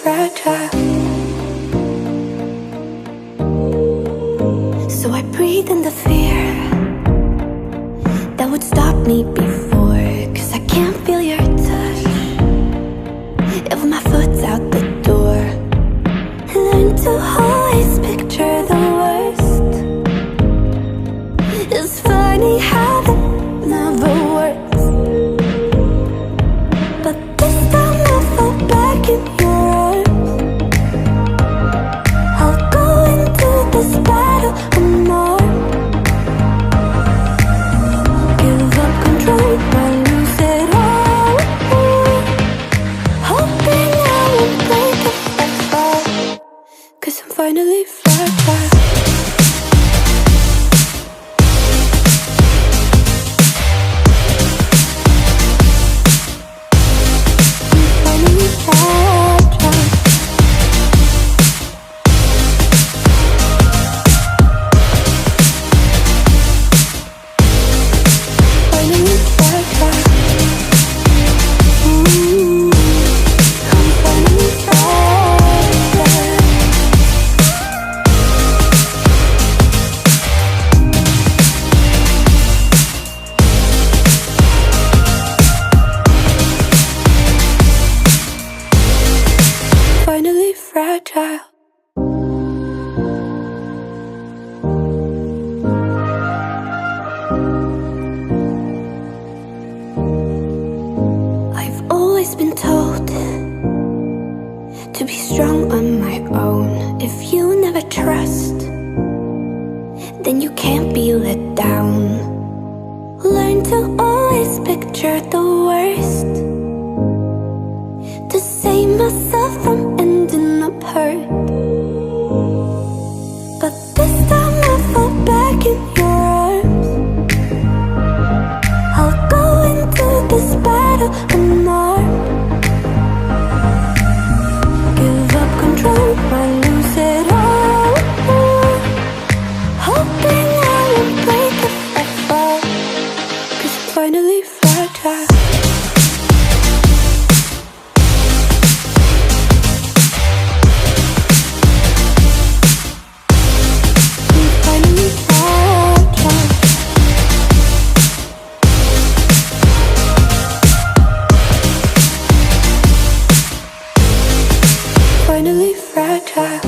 fragile. So I breathe in the fear that would stop me before. 'Cause I can't feel your touch if my foot's out the door. Learn to always picture the worst. It's funny how that never works. But this time I fall back in your arms. I'll go into this battle unarmed. Give up control, I lose it all. Hoping I won't break if I fall. 'Cause I'm finally fragile. Fragile. I've always been told to be strong on my own. If you never trust, then you can't be let down. Learn to always picture the worst, to save myself from ending up hurt. But this time I fall back in your arms. I'll go into this battle unarmed. Give up control, I lose it all. Hoping I won't break if I fall. 'Cause I'm finally fragile. Finally fragile.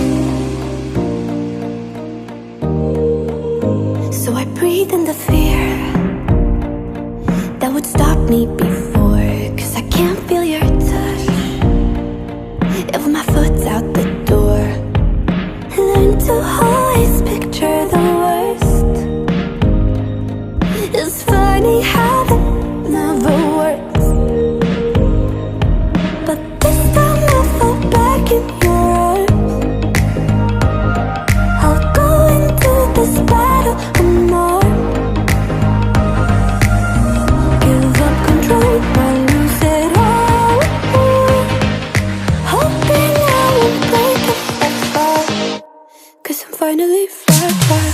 So I breathe in the fear that would stop me before. 'Cause I can't feel your touch if my foot's out the door. Learn to always picture the worst. It's funny how that never works. But this time I fall back in your arms. I'll go into this battle unarmed. Give up control, I lose it all. Hoping I won't break if I fall. 'Cause I'm finally fragile.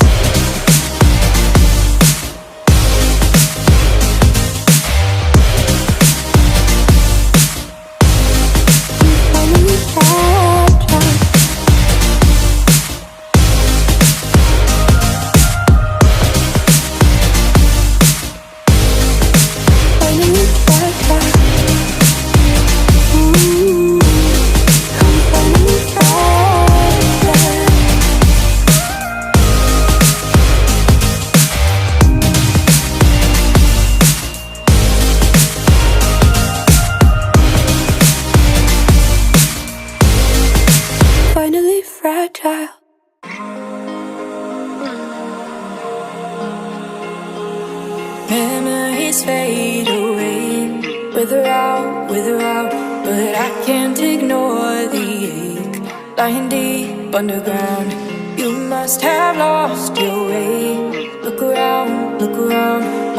Finally fragile. Memories fade away, wither out, but I can't ignore the ache. Lying deep underground, you must have lost your way. Look around,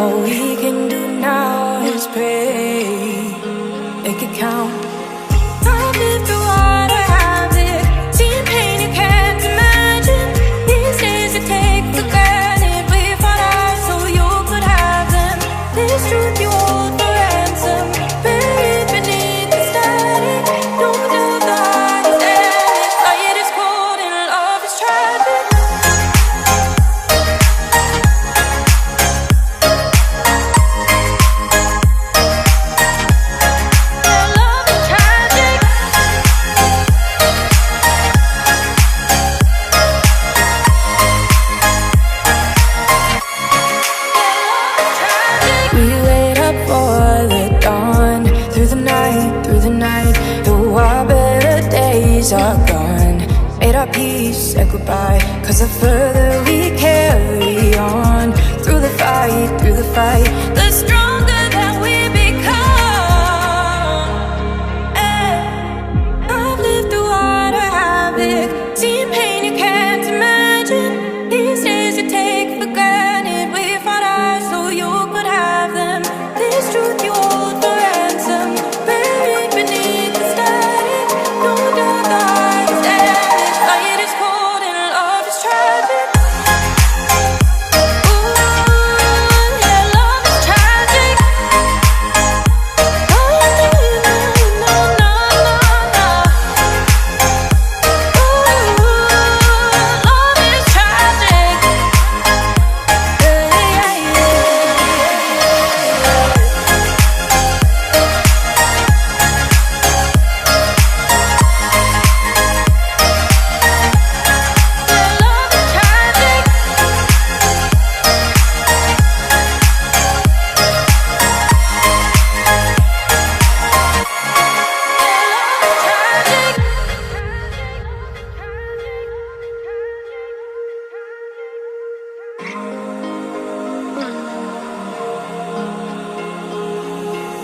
all we can do now is pray. Make it count. I've lived through what I have lived, seen pain you can't imagine. These days you take for granted, we fall out so you could have them. This truth you hold for ransom, buried beneath the static. No doubt the heart is gone. Made our peace, said goodbye. 'Cause the further we carry on, through the fight, the stronger that we become. I've lived through water havoc, seen pain you can't imagine. These days you take for granted. We fought eyes so you could have them. This truth you hold for ransom, buried beneath the static. No doubt the heart is damaged. Light is cold and love is tragic. Ooh, yeah, love is tragic. Oh, no, no, no, no. Ooh, love is tragic. Yeah, yeah, yeah.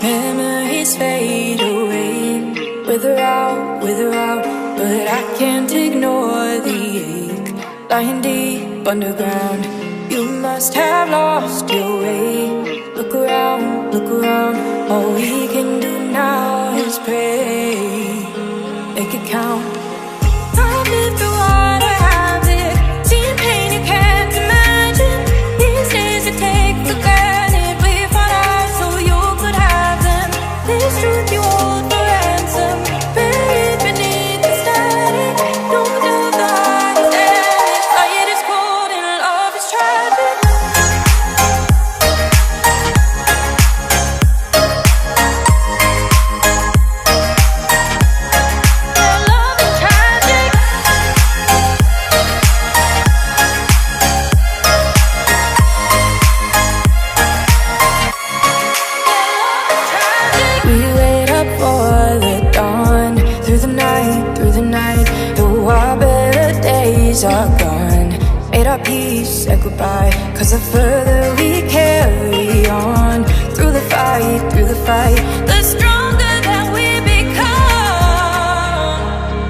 Memories fade away, wither out, but I can't ignore the ache. Lying deep underground, you must have lost your way. Look around, all we can do now is pray. Make it count. I've lived through water havoc, seen pain you can't imagine. These days you take for granted. We fought eyes so you could have them. This truth you hold for ransom, buried beneath the static. No doubt the heart is damaged. Light is cold and love is tragic. Yeah, love is tragic. We wait up for the dawn, through the night, though our better days are gone. Made our peace, said goodbye. 'Cause the further we carry on, through the fight,